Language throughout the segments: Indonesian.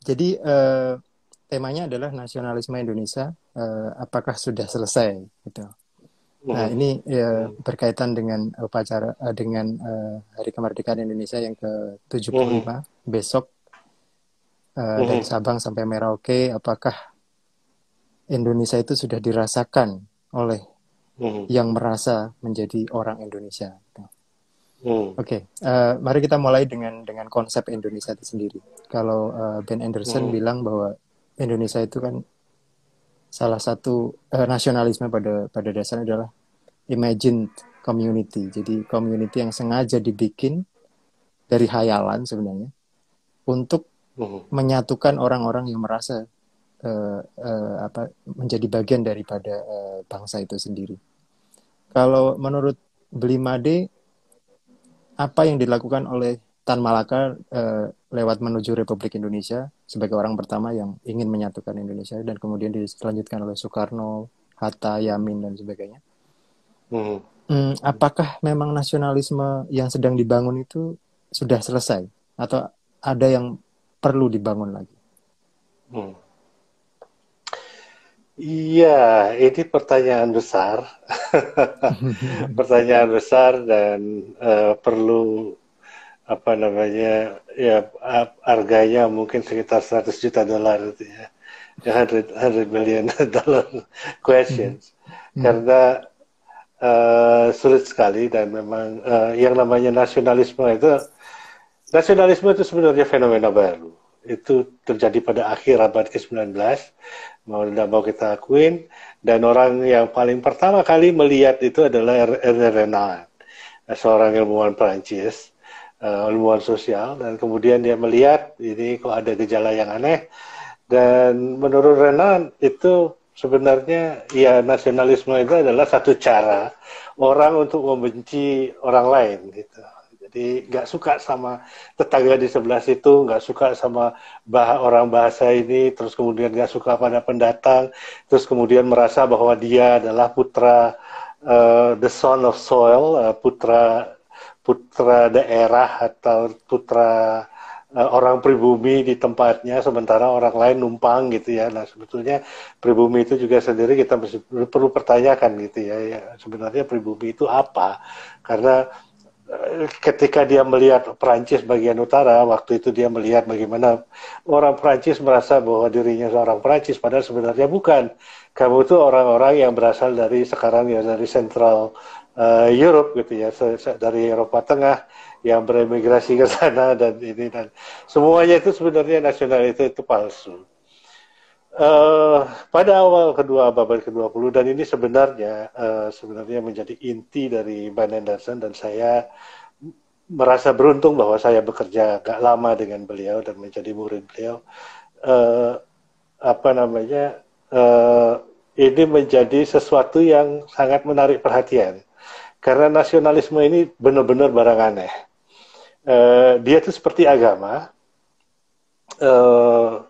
Jadi temanya adalah nasionalisme Indonesia, apakah sudah selesai? Gitu. Nah, Mhm. ini Mhm. berkaitan dengan upacara dengan Hari Kemerdekaan Indonesia yang Mhm. ke-75 besok, dari Mhm. Sabang sampai Merauke. Apakah Indonesia itu sudah dirasakan oleh Mhm. yang merasa menjadi orang Indonesia? Gitu. Mhm. Oke, mari kita mulai dengan konsep Indonesia itu sendiri. Kalau Ben Anderson Mhm. bilang bahwa Indonesia itu kan salah satu nasionalisme pada dasarnya adalah imagined community. Jadi community yang sengaja dibikin dari hayalan sebenarnya untuk Mhm. menyatukan orang-orang yang merasa menjadi bagian daripada bangsa itu sendiri. Kalau menurut Belimade, apa yang dilakukan oleh Tan Malaka lewat menuju Republik Indonesia sebagai orang pertama yang ingin menyatukan Indonesia, dan kemudian dilanjutkan oleh Soekarno, Hatta, Yamin, dan sebagainya. Mhm. Apakah memang nasionalisme yang sedang dibangun itu sudah selesai atau ada yang perlu dibangun lagi? Mhm. Iya, ini pertanyaan besar. Pertanyaan besar dan perlu apa namanya ya harganya mungkin sekitar 100 juta dolar itu ya. 100 million dollar questions. Karena sulit sekali dan memang yang namanya nasionalisme itu sebenarnya fenomena baru. Itu terjadi pada akhir abad ke-19, mau tidak mau kita akuin, dan orang yang paling pertama kali melihat itu adalah René Renan, seorang ilmuwan Prancis, ilmuwan sosial, dan kemudian dia melihat ini kok ada gejala yang aneh, dan menurut Renan itu sebenarnya ya nasionalisme itu adalah satu cara orang untuk membenci orang lain gitu. Jadi nggak suka sama tetangga di sebelah situ, nggak suka sama orang bahasa ini, terus kemudian nggak suka pada pendatang, terus kemudian merasa bahwa dia adalah putra the son of soil, putra putra daerah atau putra orang pribumi di tempatnya, sementara orang lain numpang gitu ya. Nah sebetulnya pribumi itu juga sendiri kita perlu pertanyakan gitu ya. Ya sebenarnya pribumi itu apa? Karena ketika dia melihat Perancis bagian utara, waktu itu dia melihat bagaimana orang Perancis merasa bahwa dirinya seorang Perancis, padahal sebenarnya bukan. Kamu itu orang-orang yang berasal dari sekarang ya dari Central Europe gitu ya, dari Eropa Tengah yang beremigrasi ke sana dan ini dan semuanya itu sebenarnya nasional itu palsu. Pada awal abad ke-20 dan ini sebenarnya menjadi inti dari Van Anderson dan saya merasa beruntung bahwa saya bekerja agak lama dengan beliau dan menjadi murid beliau. Uh, apa namanya? Ini menjadi sesuatu yang sangat menarik perhatian karena nasionalisme ini benar-benar barang aneh. Dia itu seperti agama. Uh,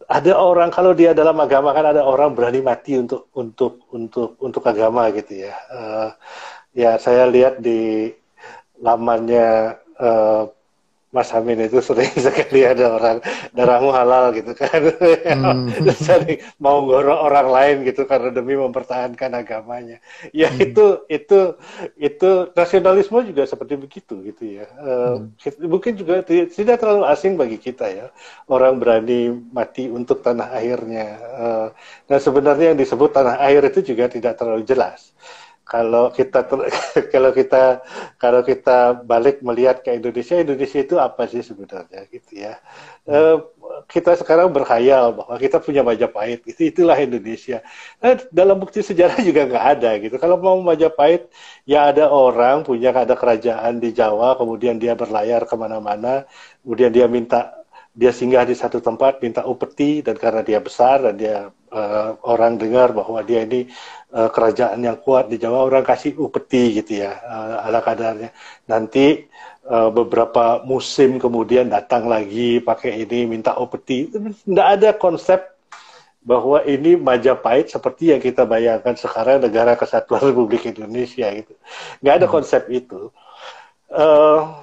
ada orang kalau dia dalam agama kan ada orang berani mati untuk agama gitu ya. Ya saya lihat di lamannya Mas Amin itu sering sekali ada orang darahmu halal gitu kan. Sering mau ngorok orang lain gitu karena demi mempertahankan agamanya. Ya itu nasionalisme juga seperti begitu gitu ya. Mungkin juga tidak terlalu asing bagi kita ya. Orang berani mati untuk tanah airnya. Dan sebenarnya yang disebut tanah air itu juga tidak terlalu jelas. Kalau kita kalau kita kalau kita balik melihat ke Indonesia, Indonesia itu apa sih sebenarnya gitu ya. Eh, kita sekarang berkhayal bahwa kita punya Majapahit, itulah Indonesia. Nah, dalam bukti sejarah juga nggak ada gitu. Kalau mau Majapahit, ya ada orang punya ada kerajaan di Jawa, kemudian dia berlayar kemana-mana, kemudian dia singgah di satu tempat minta upeti dan karena dia besar dan dia orang dengar bahwa dia ini kerajaan yang kuat di Jawa orang kasih upeti gitu ya ala kadarnya nanti beberapa musim kemudian datang lagi pakai ini minta upeti tidak ada konsep bahwa ini Majapahit seperti yang kita bayangkan sekarang negara kesatuan Republik Indonesia gitu nggak ada konsep itu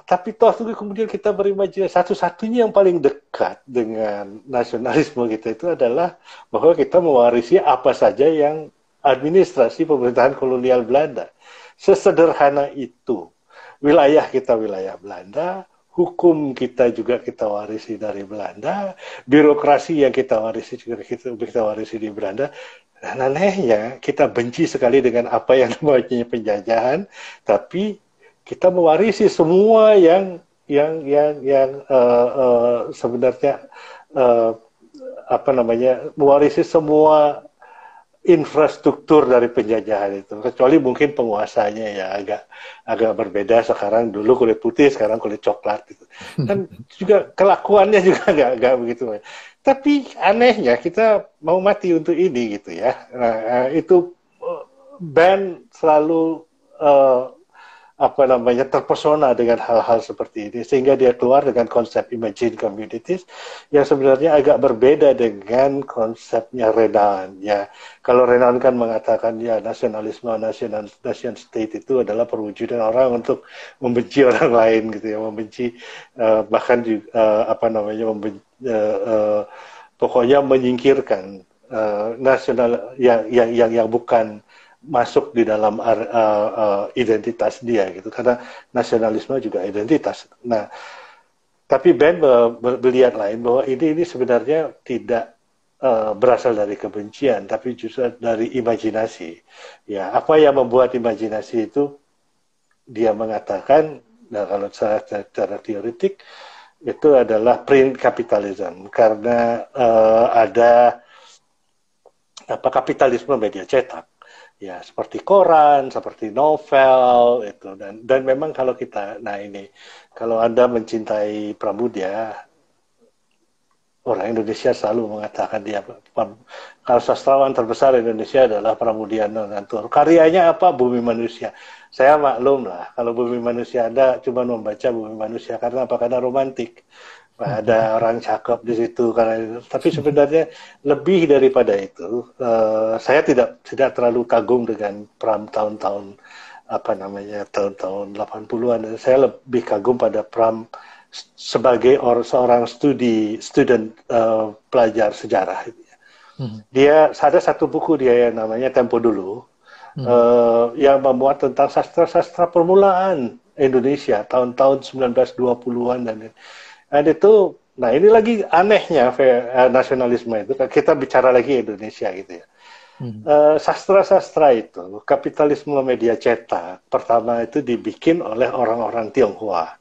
Tapi toh kemudian kita berimajinasi satu-satunya yang paling dekat dengan nasionalisme kita itu adalah bahwa kita mewarisi apa saja yang administrasi pemerintahan kolonial Belanda. Sesederhana itu. Wilayah kita wilayah Belanda, hukum kita juga kita warisi dari Belanda, birokrasi yang kita warisi juga kita warisi di Belanda. Dan anehnya kita benci sekali dengan apa yang namanya penjajahan, tapi kita mewarisi semua yang sebenarnya uh, apa namanya mewarisi semua infrastruktur dari penjajahan itu, kecuali mungkin penguasanya ya agak berbeda. Sekarang dulu kulit putih, sekarang kulit coklat gitu. Dan juga kelakuannya juga nggak begitu. Tapi anehnya kita mau mati untuk ini gitu ya. Nah, itu band selalu apa namanya terpesona dengan hal-hal seperti ini, sehingga dia keluar dengan konsep imagine communities yang sebenarnya agak berbeda dengan konsepnya Renan. Ya, kalau Renan kan mengatakan ya nasionalisme nation state itu adalah perwujudan orang untuk membenci orang lain gitu ya, membenci bahkan juga, apa namanya pokoknya menyingkirkan nasional yang bukan masuk di dalam identitas dia gitu, karena nasionalisme juga identitas. Nah, tapi Ben melihat lain bahwa ini sebenarnya tidak berasal dari kebencian, tapi justru dari imajinasi. Ya, apa yang membuat imajinasi itu? Dia mengatakan, nah kalau secara teoretik itu adalah print capitalism, karena ada apa kapitalisme media cetak. Ya, seperti koran, seperti novel itu, dan memang kalau kita, nah ini kalau Anda mencintai Pramudia, orang Indonesia selalu mengatakan dia kalau sastrawan terbesar Indonesia adalah Pramudia Ngantur. Karyanya apa? Bumi Manusia. Saya maklum lah kalau Bumi Manusia Anda cuma membaca Bumi Manusia karena apa? Karena romantik. Ada orang cakep di situ karena, tapi sebenarnya lebih daripada itu, saya tidak terlalu kagum dengan Pram tahun-tahun apa namanya tahun-tahun 80-an. Saya lebih kagum pada Pram sebagai seorang student pelajar sejarah. Dia ada satu buku dia yang namanya Tempo Dulu, yang memuat tentang sastra-sastra permulaan Indonesia tahun-tahun 1920-an dan itu, nah ini lagi anehnya nasionalisme itu. Kita bicara lagi Indonesia gitu ya. Sastra-sastra itu, kapitalisme media cetak, pertama itu dibikin oleh orang-orang Tionghoa.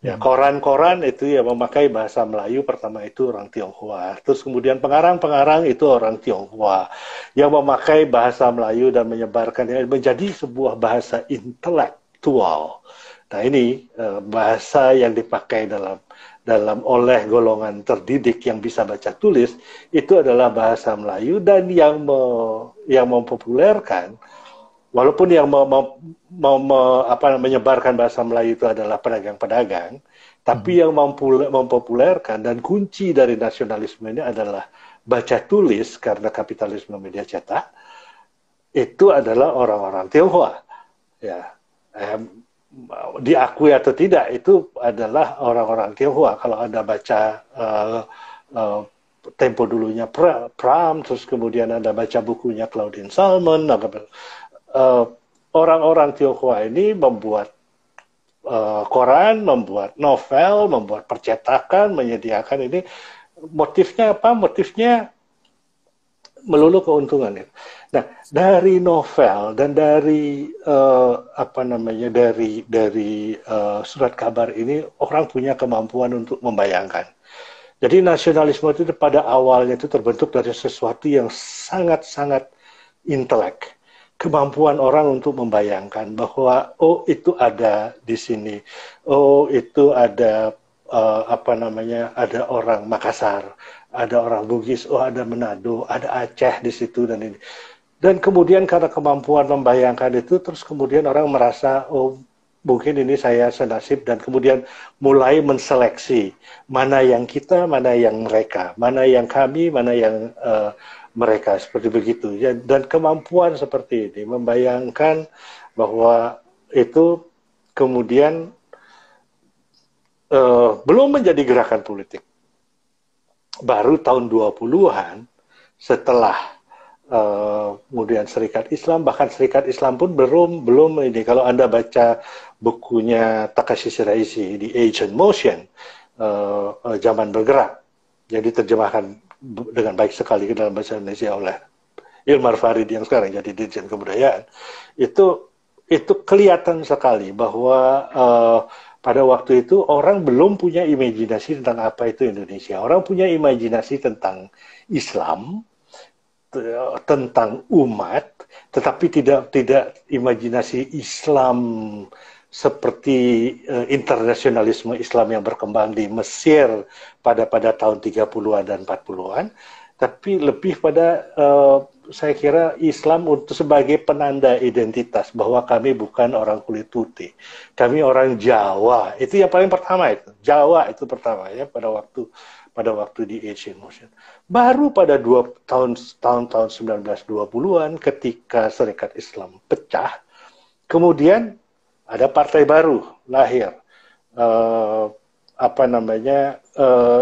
Ya, koran-koran itu ya memakai bahasa Melayu, pertama itu orang Tionghoa. Terus kemudian pengarang-pengarang itu orang Tionghoa yang memakai bahasa Melayu dan menyebarkannya menjadi sebuah bahasa intelektual. Nah ini bahasa yang dipakai dalam oleh golongan terdidik yang bisa baca tulis itu adalah bahasa Melayu, dan yang mempopulerkan, walaupun yang menyebarkan bahasa Melayu itu adalah pedagang-pedagang, tapi yang mempopulerkan dan kunci dari nasionalisme ini adalah baca tulis karena kapitalisme media cetak, itu adalah orang-orang Tionghoa. Ya, diakui atau tidak itu adalah orang-orang Tionghoa. Kalau Anda baca Tempo Dulunya Pram, terus kemudian Anda baca bukunya Claudine Salmon, orang-orang Tionghoa ini membuat koran, membuat novel, membuat percetakan, menyediakan ini. Motifnya apa? Motifnya melulu keuntungan. Nah, dari novel dan dari dari surat kabar ini, orang punya kemampuan untuk membayangkan. Jadi nasionalisme itu pada awalnya itu terbentuk dari sesuatu yang sangat-sangat intelek. Kemampuan orang untuk membayangkan bahwa oh itu ada di sini, oh itu ada ada orang Makassar, ada orang Bugis, oh ada Manado, ada Aceh di situ dan ini. Dan kemudian karena kemampuan membayangkan itu, terus kemudian orang merasa oh mungkin ini saya senasib, dan kemudian mulai menseleksi mana yang kita, mana yang mereka, mana yang kami, mana yang mereka, seperti begitu. Dan kemampuan seperti ini membayangkan bahwa itu kemudian belum menjadi gerakan politik. Baru tahun 20-an setelah kemudian Serikat Islam, bahkan Serikat Islam pun belum ini. Kalau Anda baca bukunya Takashi Shiraishi, The Age in Motion, Zaman Bergerak, yang diterjemahkan dengan baik sekali ke dalam bahasa Indonesia oleh Ilmar Farid yang sekarang jadi Dirjen Kebudayaan, itu kelihatan sekali bahwa pada waktu itu orang belum punya imajinasi tentang apa itu Indonesia. Orang punya imajinasi tentang Islam, tentang umat, tetapi tidak imajinasi Islam seperti internasionalisme Islam yang berkembang di Mesir pada tahun 30-an dan 40-an, tapi lebih pada saya kira Islam untuk sebagai penanda identitas bahwa kami bukan orang kulit putih, kami orang Jawa. Itu yang paling pertama itu. Jawa itu pertama ya pada waktu di Asian Motion. Baru pada tahun 1920-an ketika Serikat Islam pecah, kemudian ada partai baru lahir.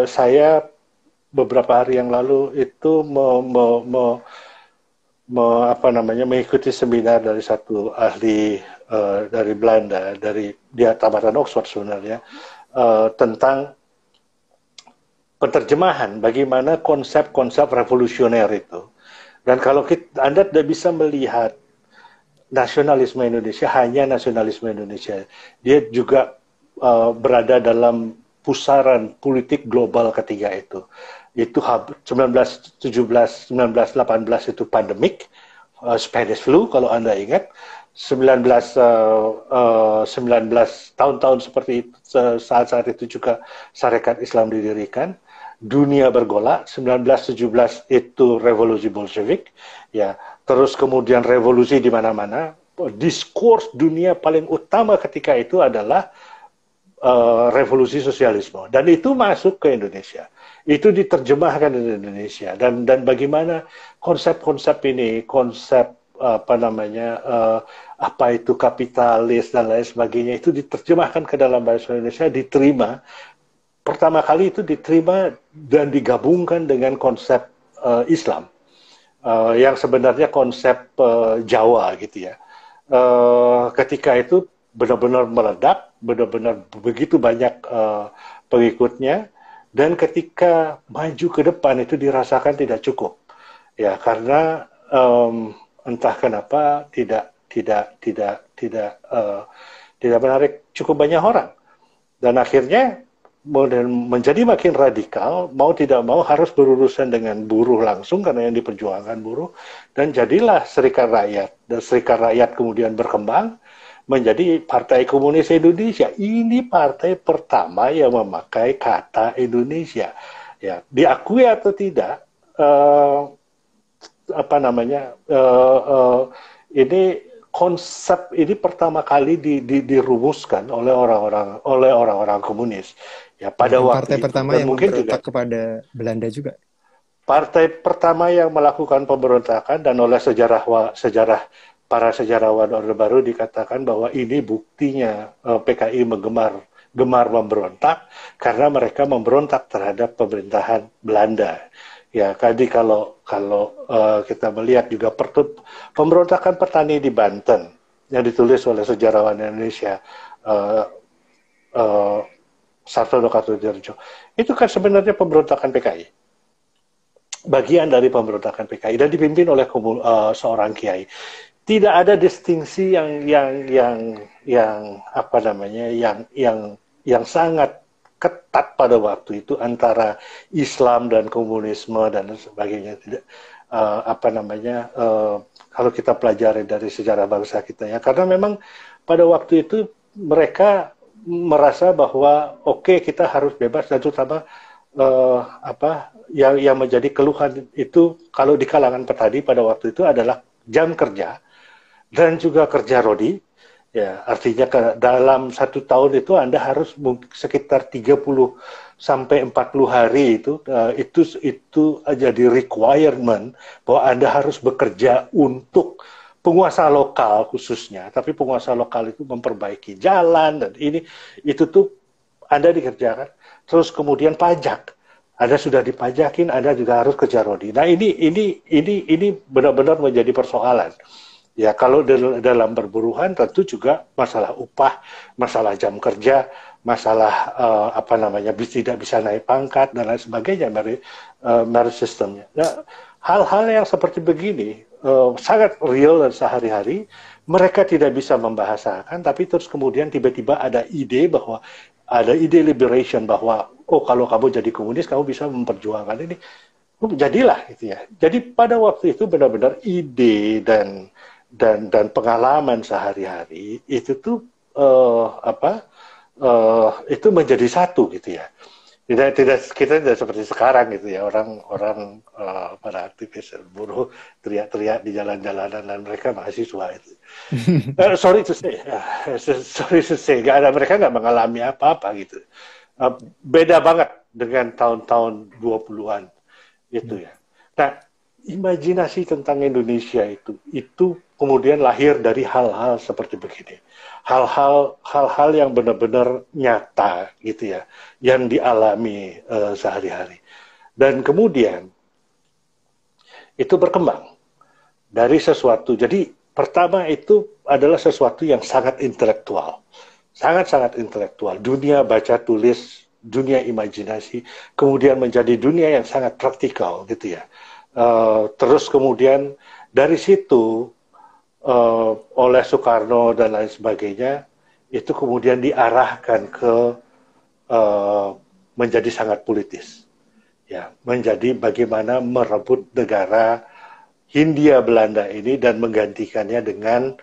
Saya beberapa hari yang lalu itu mengikuti seminar dari satu ahli dari Belanda, dari dia tamatan Oxford sebenarnya, tentang penerjemahan bagaimana konsep-konsep revolusioner itu. Dan kalau Anda tidak bisa melihat nasionalisme Indonesia hanya nasionalisme Indonesia, dia juga berada dalam pusaran politik global ketiga itu. Itu 1917, 1918 itu pandemik, Spanish flu kalau Anda ingat, 19 tahun-tahun seperti itu, saat-saat itu juga Sarekat Islam didirikan, dunia bergolak, 1917 itu revolusi Bolshevik, ya, terus kemudian revolusi di mana-mana, diskurs dunia paling utama ketika itu adalah revolusi sosialisme, dan itu masuk ke Indonesia. Itu diterjemahkan di Indonesia, dan bagaimana konsep-konsep ini, konsep apa itu kapitalis dan lain sebagainya itu diterjemahkan ke dalam bahasa Indonesia, diterima pertama kali itu diterima dan digabungkan dengan konsep Islam yang sebenarnya konsep Jawa gitu ya. Ketika itu benar-benar meledak, benar-benar begitu banyak pengikutnya. Dan ketika maju ke depan itu dirasakan tidak cukup, ya karena entah kenapa tidak menarik cukup banyak orang, dan akhirnya menjadi makin radikal, mau tidak mau harus berurusan dengan buruh langsung karena yang diperjuangkan buruh, dan jadilah Serikat Rakyat, dan Serikat Rakyat kemudian berkembang menjadi Partai Komunis Indonesia. Ini partai pertama yang memakai kata Indonesia. Ya, diakui atau tidak, ini konsep ini pertama kali dirumuskan oleh orang-orang komunis. Ya, pada waktu partai itu. pertama Dan yang mungkin memberontak juga kepada Belanda juga. Partai pertama yang melakukan pemberontakan, dan oleh para sejarawan Orde Baru dikatakan bahwa ini buktinya PKI gemar memberontak karena mereka memberontak terhadap pemerintahan Belanda. Ya, tadi kalau kita melihat juga pemberontakan petani di Banten yang ditulis oleh sejarawan Indonesia Sartono Kartodjarjo, itu kan sebenarnya pemberontakan PKI. Bagian dari pemberontakan PKI dan dipimpin oleh seorang kiai. Tidak ada distingsi yang sangat ketat pada waktu itu antara Islam dan komunisme dan sebagainya. Tidak kalau kita pelajari dari sejarah bangsa kita ya, karena memang pada waktu itu mereka merasa bahwa oke, kita harus bebas, dan terutama yang menjadi keluhan itu kalau di kalangan petani pada waktu itu adalah jam kerja dan juga kerja rodi, ya, artinya dalam 1 tahun itu Anda harus sekitar 30 sampai 40 hari itu jadi requirement bahwa Anda harus bekerja untuk penguasa lokal khususnya, tapi penguasa lokal itu memperbaiki jalan, dan itu tuh Anda dikerjakan, terus kemudian pajak. Anda sudah dipajakin, Anda juga harus kerja rodi. Nah ini benar-benar menjadi persoalan. Ya kalau dalam perburuhan tentu juga masalah upah, masalah jam kerja, masalah apa namanya tidak bisa naik pangkat dan lain sebagainya merit systemnya. Nah, hal-hal yang seperti begini sangat real dan sehari-hari. Mereka tidak bisa membahasakan, tapi terus kemudian tiba-tiba ada ide liberation bahwa oh kalau kamu jadi komunis kamu bisa memperjuangkan ini. Jadilah gitu ya. Jadi pada waktu itu benar-benar ide dan pengalaman sehari-hari itu tuh itu menjadi satu gitu ya. Tidak kita tidak seperti sekarang gitu ya, orang para aktivis buruh teriak-teriak di jalan-jalanan dan mereka mahasiswa itu. Sorry to say, nggak ada, mereka nggak mengalami apa-apa gitu. Beda banget dengan tahun-tahun 20-an gitu ya. Nah, imajinasi tentang Indonesia itu kemudian lahir dari hal-hal seperti begini. Hal-hal yang benar-benar nyata gitu ya, yang dialami sehari-hari. Dan kemudian itu berkembang dari sesuatu. Jadi pertama itu adalah sesuatu yang sangat intelektual. Sangat-sangat intelektual. Dunia baca tulis, dunia imajinasi, kemudian menjadi dunia yang sangat praktikal gitu ya. Terus kemudian dari situ oleh Soekarno dan lain sebagainya, itu kemudian diarahkan ke menjadi sangat politis, ya, menjadi bagaimana merebut negara Hindia Belanda ini dan menggantikannya dengan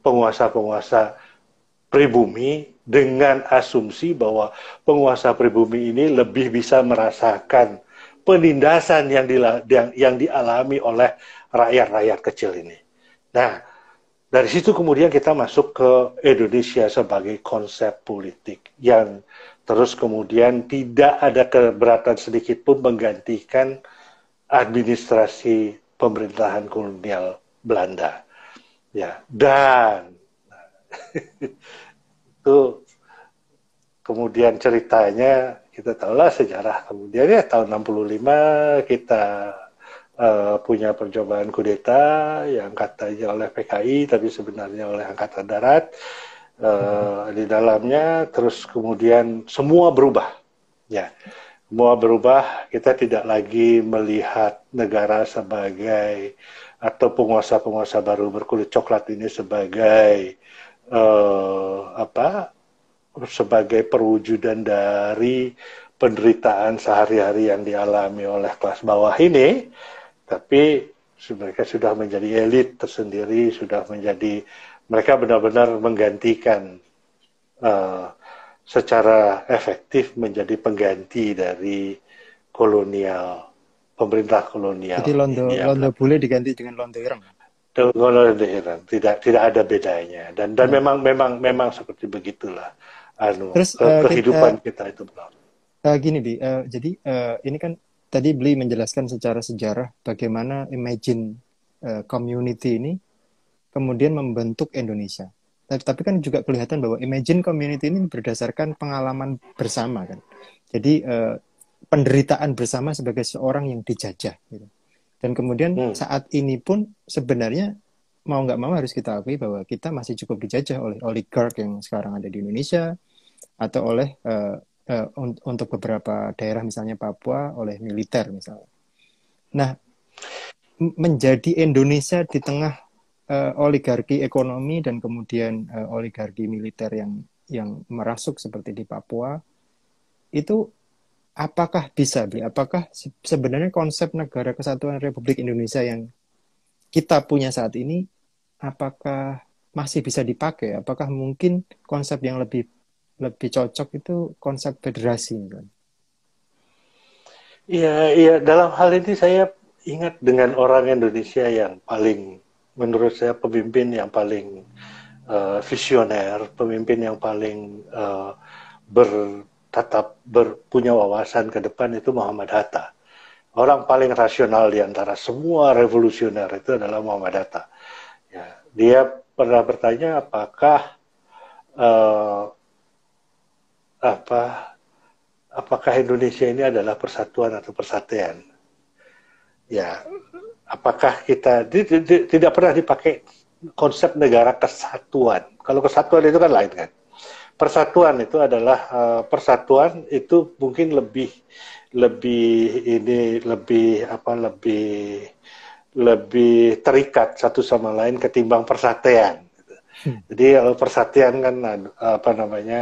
penguasa-penguasa pribumi dengan asumsi bahwa penguasa pribumi ini lebih bisa merasakan penindasan yang dialami oleh rakyat-rakyat kecil ini. Nah, dari situ kemudian kita masuk ke Indonesia sebagai konsep politik yang terus kemudian tidak ada keberatan sedikit pun menggantikan administrasi pemerintahan kolonial Belanda. Ya, dan itu kemudian ceritanya kita tahulah sejarah. Kemudian ya tahun 65 kita punya percobaan kudeta yang katanya oleh PKI tapi sebenarnya oleh Angkatan Darat di dalamnya. Terus kemudian semua berubah, ya, semua berubah. Kita tidak lagi melihat negara sebagai atau penguasa-penguasa baru berkulit coklat ini sebagai sebagai perwujudan dari penderitaan sehari-hari yang dialami oleh kelas bawah ini. Tapi mereka sudah menjadi elit tersendiri, mereka benar-benar menggantikan secara efektif menjadi pengganti dari pemerintah kolonial. Jadi londo bule diganti dengan londo ireng. Tidak ada bedanya dan memang seperti begitulah Terus kehidupan kita itu. Gini Bi, jadi ini kan tadi Bli menjelaskan secara sejarah bagaimana Imagine Community ini kemudian membentuk Indonesia. Tapi kan juga kelihatan bahwa Imagine Community ini berdasarkan pengalaman bersama kan. Jadi penderitaan bersama sebagai seorang yang dijajah. Gitu. Dan kemudian saat ini pun sebenarnya mau nggak mau harus kita akui bahwa kita masih cukup dijajah oleh oligark yang sekarang ada di Indonesia atau oleh untuk beberapa daerah misalnya Papua oleh militer misalnya. Nah, menjadi Indonesia di tengah oligarki ekonomi dan kemudian oligarki militer yang merasuk seperti di Papua, itu apakah bisa, Bli? Apakah sebenarnya konsep Negara Kesatuan Republik Indonesia yang kita punya saat ini, apakah masih bisa dipakai? Apakah mungkin konsep yang lebih cocok itu konsep federasi kan? Iya, dalam hal ini saya ingat dengan orang Indonesia yang paling, menurut saya pemimpin yang paling visioner, pemimpin yang paling punya wawasan ke depan itu Muhammad Hatta. Orang paling rasional di antara semua revolusioner itu adalah Muhammad Hatta. Ya, dia pernah bertanya apakah apa apakah Indonesia ini adalah persatuan atau persatuan? Ya, apakah kita tidak pernah dipakai konsep negara kesatuan. Kalau kesatuan itu kan lain kan. Persatuan itu adalah persatuan itu mungkin lebih lebih ini lebih apa lebih terikat satu sama lain ketimbang persatuan. Jadi kalau persatuan kan apa namanya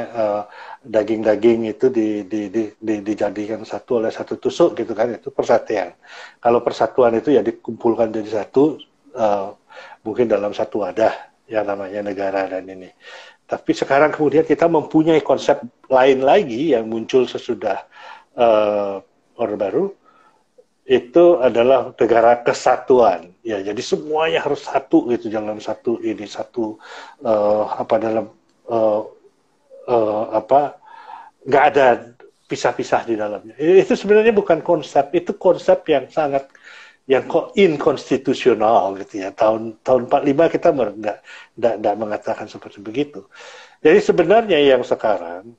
daging-daging itu dijadikan satu oleh satu tusuk gitu kan, itu persatuan. Kalau persatuan itu ya dikumpulkan jadi satu mungkin dalam satu wadah yang namanya negara dan ini. Tapi sekarang kemudian kita mempunyai konsep lain lagi yang muncul sesudah Orde Baru, itu adalah negara kesatuan. Ya, jadi semuanya harus satu gitu, jangan satu ini satu apa dalam apa nggak ada pisah-pisah di dalamnya. Itu sebenarnya bukan konsep, itu konsep yang sangat yang kok inkonstitusional gitu ya. Tahun 45 kita tidak mengatakan seperti begitu. Jadi sebenarnya yang sekarang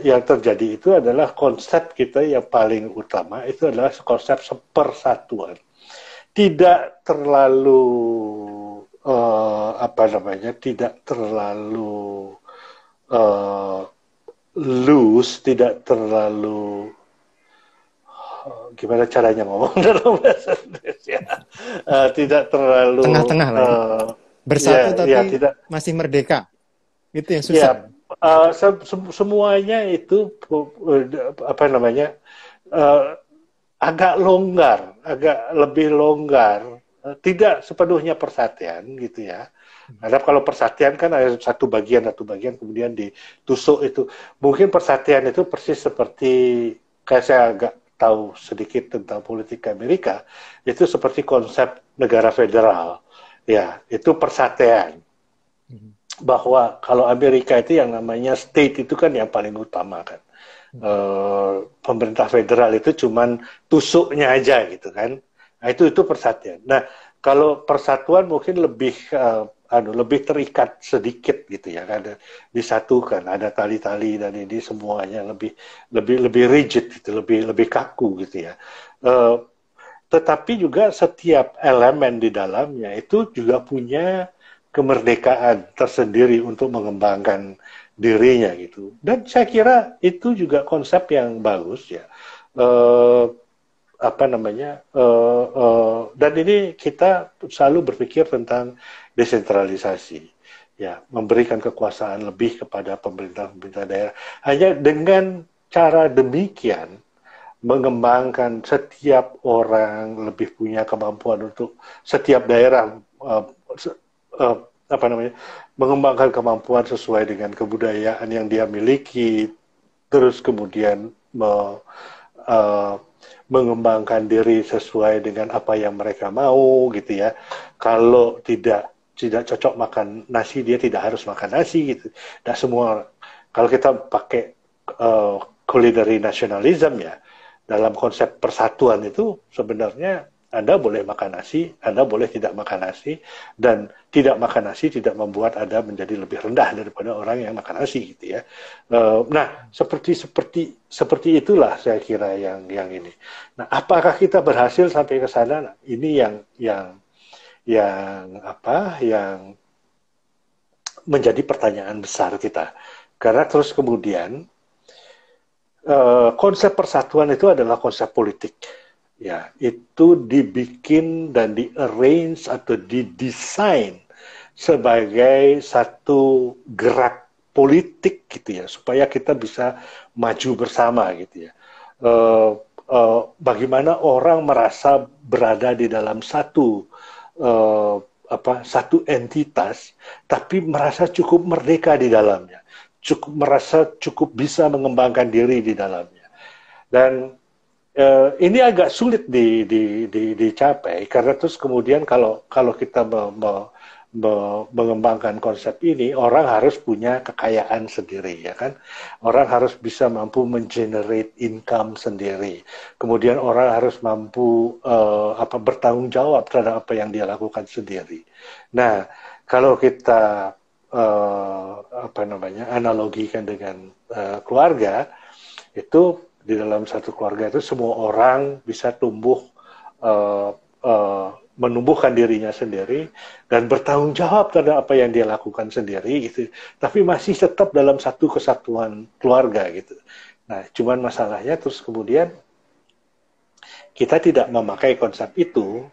yang terjadi itu adalah konsep kita yang paling utama itu adalah konsep persatuan. Tidak terlalu apa namanya, tidak terlalu loose, tidak terlalu gimana caranya ngomong dalam bahasa Indonesia, tidak terlalu Tengah-tengah lah ya. Bersatu ya, tapi ya tidak masih merdeka. Itu yang ya susah. semuanya itu apa namanya agak longgar, agak lebih longgar, tidak sepenuhnya persatuan gitu ya. Karena kalau persatuan kan ada satu bagian kemudian ditusuk itu. Mungkin persatuan itu persis seperti kayak saya agak tahu sedikit tentang politik Amerika, itu seperti konsep negara federal. Ya, itu persatuan. Bahwa kalau Amerika itu yang namanya state itu kan yang paling utama kan. Pemerintah federal itu cuman tusuknya aja gitu kan. Nah, itu persatuan. Nah, kalau persatuan mungkin lebih lebih terikat sedikit gitu ya, ada disatukan, ada tali-tali dan ini semuanya lebih rigid gitu, lebih kaku gitu ya. Tetapi juga setiap elemen di dalamnya itu juga punya kemerdekaan tersendiri untuk mengembangkan dirinya gitu. Dan saya kira itu juga konsep yang bagus ya. Apa namanya? Dan ini kita selalu berpikir tentang desentralisasi, ya, memberikan kekuasaan lebih kepada pemerintah daerah. Hanya dengan cara demikian mengembangkan setiap orang lebih punya kemampuan untuk setiap daerah apa namanya mengembangkan kemampuan sesuai dengan kebudayaan yang dia miliki, terus kemudian mengembangkan diri sesuai dengan apa yang mereka mau gitu ya. Kalau tidak cocok makan nasi, dia tidak harus makan nasi gitu. Nah semua kalau kita pakai culinary nationalism ya, dalam konsep persatuan itu sebenarnya Anda boleh makan nasi, Anda boleh tidak makan nasi, dan tidak makan nasi tidak membuat Anda menjadi lebih rendah daripada orang yang makan nasi gitu ya. Nah, seperti itulah saya kira yang ini. Nah, apakah kita berhasil sampai ke sana? Nah, ini yang menjadi pertanyaan besar kita. Karena terus kemudian konsep persatuan itu adalah konsep politik. Ya, itu dibikin dan di-arrange atau didesain sebagai satu gerak politik gitu ya, supaya kita bisa maju bersama gitu ya. Bagaimana orang merasa berada di dalam satu entitas, tapi merasa cukup merdeka di dalamnya, merasa cukup bisa mengembangkan diri di dalamnya. Dan ini agak sulit dicapai karena terus kemudian kalau kita mengembangkan konsep ini, orang harus punya kekayaan sendiri ya kan, orang harus bisa mampu mengenerate income sendiri, kemudian orang harus mampu bertanggung jawab terhadap apa yang dia lakukan sendiri. Nah, kalau kita apa namanya, analogikan dengan keluarga, itu di dalam satu keluarga itu semua orang bisa tumbuh, uh, uh, menumbuhkan dirinya sendiri dan bertanggung jawab terhadap apa yang dia lakukan sendiri gitu, tapi masih tetap dalam satu kesatuan keluarga gitu. Nah, cuman masalahnya terus kemudian kita tidak memakai konsep itu,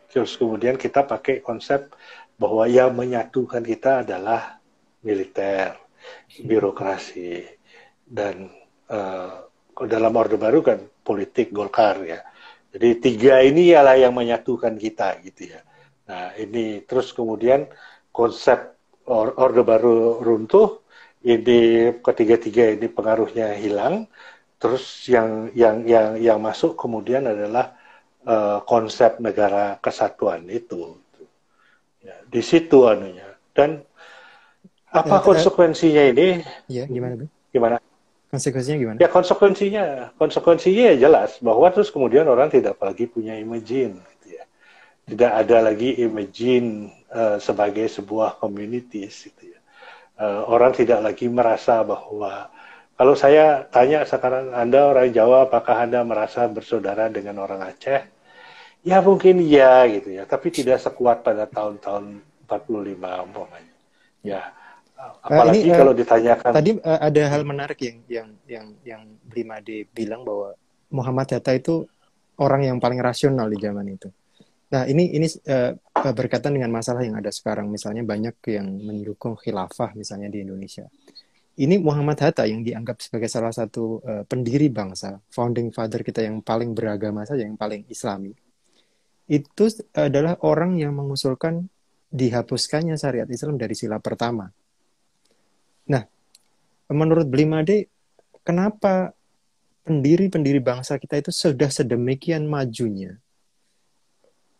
terus kemudian kita pakai konsep bahwa yang menyatukan kita adalah militer, birokrasi, dan dalam Orde Baru kan politik Golkar ya. Jadi tiga ini ialah yang menyatukan kita gitu ya. Nah ini terus kemudian konsep Orde Baru runtuh, ini ketiga-tiga ini pengaruhnya hilang. Terus yang masuk kemudian adalah konsep negara kesatuan itu. Ya, di situ anunya. Dan apa konsekuensinya ini? Ya, gimana, Bu? Gimana? Konsekuensinya gimana? Ya konsekuensinya ya jelas bahwa terus kemudian orang tidak lagi punya imagine, gitu ya. Tidak ada lagi imagine sebagai sebuah communities, gitu ya. Orang tidak lagi merasa bahwa kalau saya tanya sekarang Anda orang Jawa, apakah Anda merasa bersaudara dengan orang Aceh? Ya mungkin ya gitu ya, tapi tidak sekuat pada tahun-tahun 45 umpamanya. Ya, apalagi kalau ditanyakan. Tadi ada hal menarik yang Blimade bilang bahwa Muhammad Hatta itu orang yang paling rasional di zaman itu. Nah, ini berkaitan dengan masalah yang ada sekarang, misalnya banyak yang mendukung khilafah misalnya di Indonesia. Ini Muhammad Hatta yang dianggap sebagai salah satu pendiri bangsa, founding father kita yang paling beragama saja, yang paling Islami. Itu adalah orang yang mengusulkan dihapuskannya syariat Islam dari sila pertama. Nah, menurut Blimade, kenapa pendiri-pendiri bangsa kita itu sudah sedemikian majunya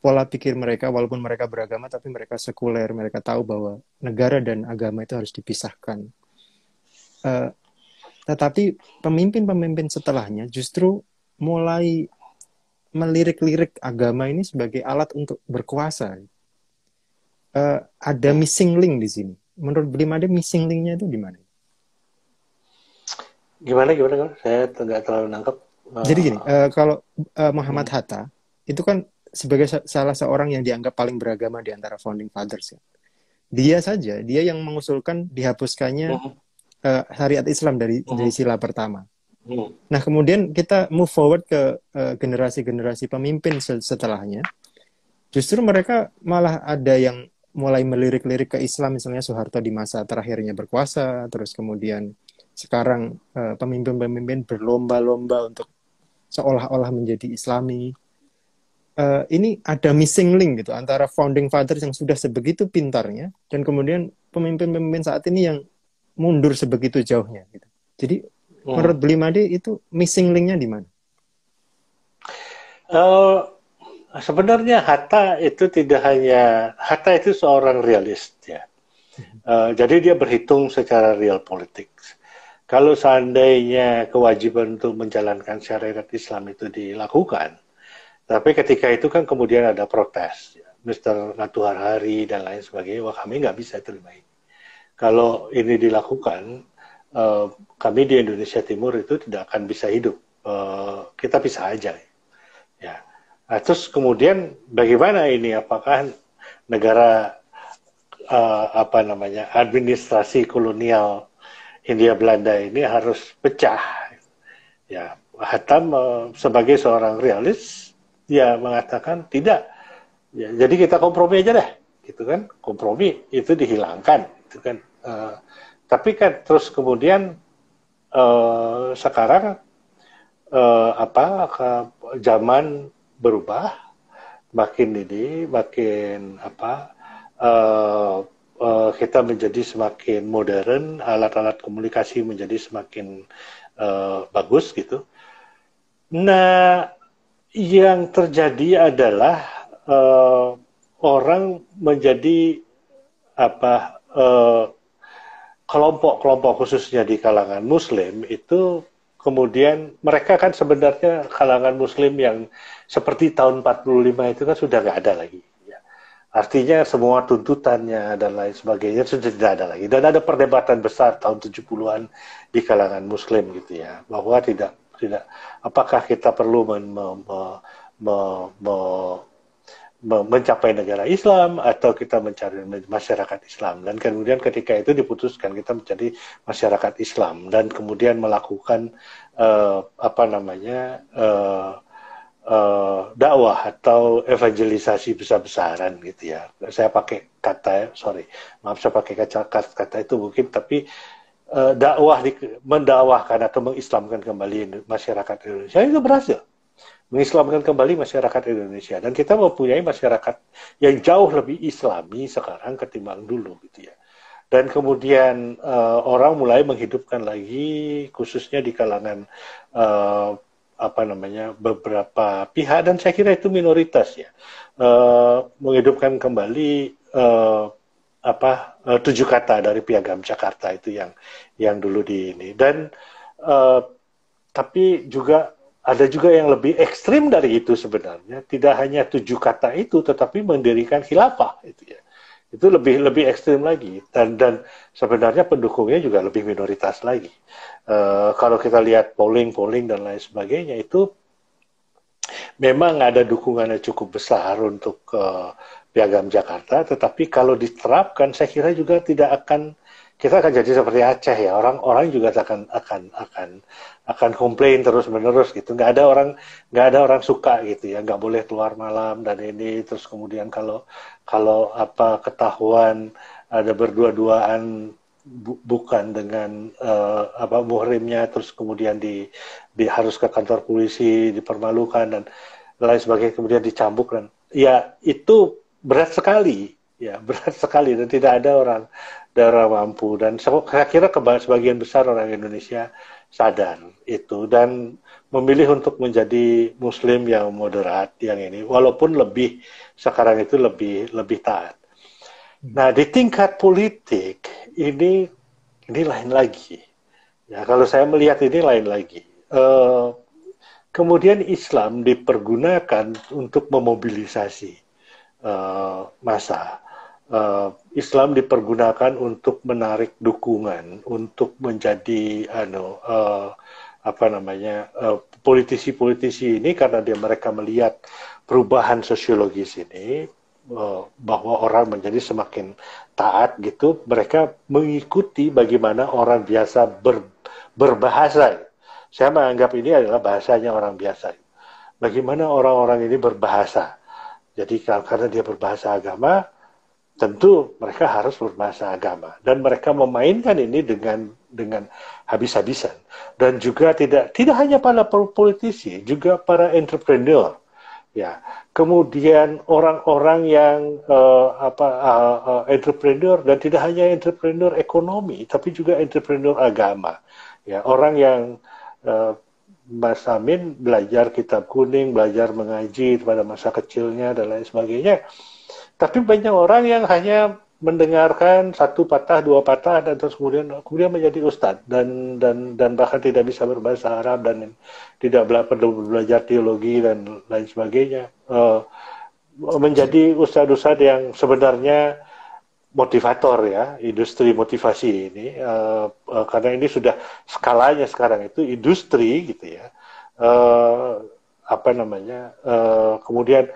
pola pikir mereka, walaupun mereka beragama, tapi mereka sekuler, mereka tahu bahwa negara dan agama itu harus dipisahkan. Tetapi pemimpin-pemimpin setelahnya justru mulai melirik-lirik agama ini sebagai alat untuk berkuasa. Ada missing link di sini. Menurut Blimade, missing linknya itu di mana? Gimana? Saya tidak terlalu nangkep. Jadi gini, kalau Muhammad Hatta itu kan sebagai salah seorang yang dianggap paling beragama di antara founding fathers ya. Dia yang mengusulkan dihapuskannya syariat Islam dari sila pertama. Nah, kemudian kita move forward ke generasi-generasi pemimpin setelahnya. Justru mereka malah ada yang mulai melirik-lirik ke Islam, misalnya Soeharto di masa terakhirnya berkuasa, terus kemudian sekarang pemimpin-pemimpin berlomba-lomba untuk seolah-olah menjadi Islami. Ini ada missing link gitu antara founding fathers yang sudah sebegitu pintarnya dan kemudian pemimpin-pemimpin saat ini yang mundur sebegitu jauhnya gitu. Jadi menurut Blimade itu missing linknya di mana? Sebenarnya Hatta itu seorang realis ya. Jadi dia berhitung secara real politik. Kalau seandainya kewajiban untuk menjalankan syariat Islam itu dilakukan, tapi ketika itu kan kemudian ada protes, ya. Mr. Ngatuhar Hari dan lain sebagainya, wah kami nggak bisa terima ini. Kalau ini dilakukan, kami di Indonesia Timur itu tidak akan bisa hidup. Kita bisa aja. Ya. Nah, terus kemudian bagaimana ini? Apakah negara administrasi kolonial Hindia Belanda ini harus pecah? Ya, Hatta sebagai seorang realis, dia mengatakan tidak. Ya, jadi kita kompromi aja deh, gitu kan? Kompromi itu dihilangkan, gitu kan? Tapi kan terus kemudian sekarang zaman berubah, makin kita menjadi semakin modern, alat-alat komunikasi menjadi semakin bagus gitu. Nah, yang terjadi adalah orang menjadi kelompok-kelompok khususnya di kalangan Muslim itu kemudian mereka kan sebenarnya kalangan Muslim yang seperti tahun 45 itu kan sudah nggak ada lagi. Ya. Artinya semua tuntutannya dan lain sebagainya sudah tidak ada lagi. Dan ada perdebatan besar tahun 70-an di kalangan Muslim gitu ya, bahwa tidak apakah kita perlu me- me- mencapai negara Islam atau kita mencari masyarakat Islam, dan kemudian ketika itu diputuskan kita menjadi masyarakat Islam dan kemudian melakukan apa namanya dakwah atau evangelisasi besar-besaran gitu ya. Saya pakai kata, sorry, maaf saya pakai kata itu mungkin, tapi mendakwahkan atau mengislamkan kembali masyarakat Indonesia itu berhasil mengislamkan kembali masyarakat Indonesia, dan kita mempunyai masyarakat yang jauh lebih Islami sekarang ketimbang dulu gitu ya. Dan kemudian orang mulai menghidupkan lagi, khususnya di kalangan apa namanya beberapa pihak, dan saya kira itu minoritas ya, menghidupkan kembali tujuh kata dari Piagam Jakarta itu yang dulu di ini, dan tapi juga ada juga yang lebih ekstrim dari itu sebenarnya, tidak hanya tujuh kata itu, tetapi mendirikan khilafah itu ya. Itu lebih ekstrim lagi, dan sebenarnya pendukungnya juga lebih minoritas lagi. Kalau kita lihat polling dan lain sebagainya, itu memang ada dukungannya cukup besar untuk Piagam Jakarta, tetapi kalau diterapkan, saya kira juga kita akan jadi seperti Aceh ya. Orang juga akan komplain terus menerus gitu. Nggak ada orang suka gitu ya. Nggak boleh keluar malam dan ini, terus kemudian kalau ketahuan ada berdua-duaan bukan dengan muhrimnya, terus kemudian harus ke kantor polisi, dipermalukan dan lain sebagainya, kemudian dicambuk, dan ya itu berat sekali ya, berat sekali, dan tidak ada orang daerah mampu, dan saya kira sebagian besar orang Indonesia sadar itu dan memilih untuk menjadi Muslim yang moderat yang ini, walaupun sekarang itu lebih taat. Nah, di tingkat politik ini lain lagi. Ya, kalau saya melihat ini lain lagi. Kemudian Islam dipergunakan untuk memobilisasi massa. Islam dipergunakan untuk menarik dukungan, untuk menjadi politisi-politisi ini, karena mereka melihat perubahan sosiologis ini, bahwa orang menjadi semakin taat gitu, mereka mengikuti bagaimana orang biasa berbahasa. Saya menganggap ini adalah bahasanya orang biasa. Bagaimana orang-orang ini berbahasa. Jadi karena dia berbahasa agama, tentu mereka harus berbahasa agama, dan mereka memainkan ini dengan habis-habisan. Dan juga tidak hanya para politisi, juga para entrepreneur. Ya, kemudian orang-orang yang entrepreneur, dan tidak hanya entrepreneur ekonomi, tapi juga entrepreneur agama. Ya, orang yang Mas Amin belajar kitab kuning, belajar mengaji pada masa kecilnya dan lain sebagainya. Tapi banyak orang yang hanya mendengarkan satu patah, dua patah, dan terus kemudian menjadi ustadz, dan bahkan tidak bisa berbahasa Arab, dan tidak perlu belajar teologi dan lain sebagainya. Menjadi ustadz-ustadz yang sebenarnya motivator ya, industri motivasi ini, karena ini sudah skalanya sekarang itu industri gitu ya. Kemudian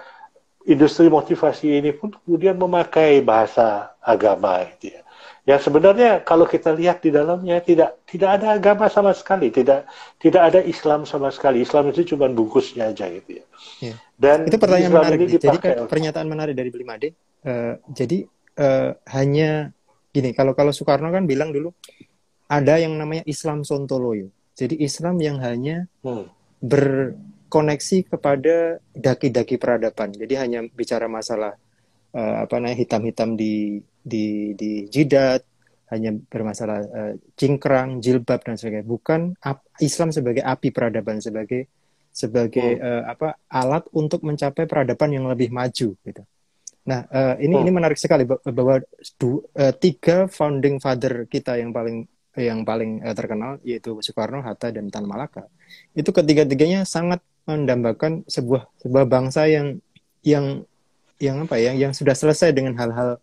industri motivasi ini pun kemudian memakai bahasa agama gitu ya. Yang sebenarnya kalau kita lihat di dalamnya tidak ada agama sama sekali, tidak ada Islam sama sekali. Islam itu cuma bungkusnya aja gitu ya. Ya. Dan itu pertanyaan Islam menarik. Ini Jadi pernyataan menarik dari Blimade. Jadi hanya gini, kalau Soekarno kan bilang dulu ada yang namanya Islam Sontoloyo. Jadi Islam yang hanya berkoneksi kepada daki-daki peradaban. Jadi hanya bicara masalah hitam-hitam di jidat, hanya bermasalah cingkrang, jilbab dan sebagainya. Bukan Islam sebagai api peradaban, sebagai alat untuk mencapai peradaban yang lebih maju gitu. Nah, ini menarik sekali bahwa tiga founding father kita yang paling terkenal, yaitu Soekarno, Hatta, dan Tan Malaka. Itu ketiga-tiganya sangat mendambakan sebuah bangsa yang yang sudah selesai dengan hal-hal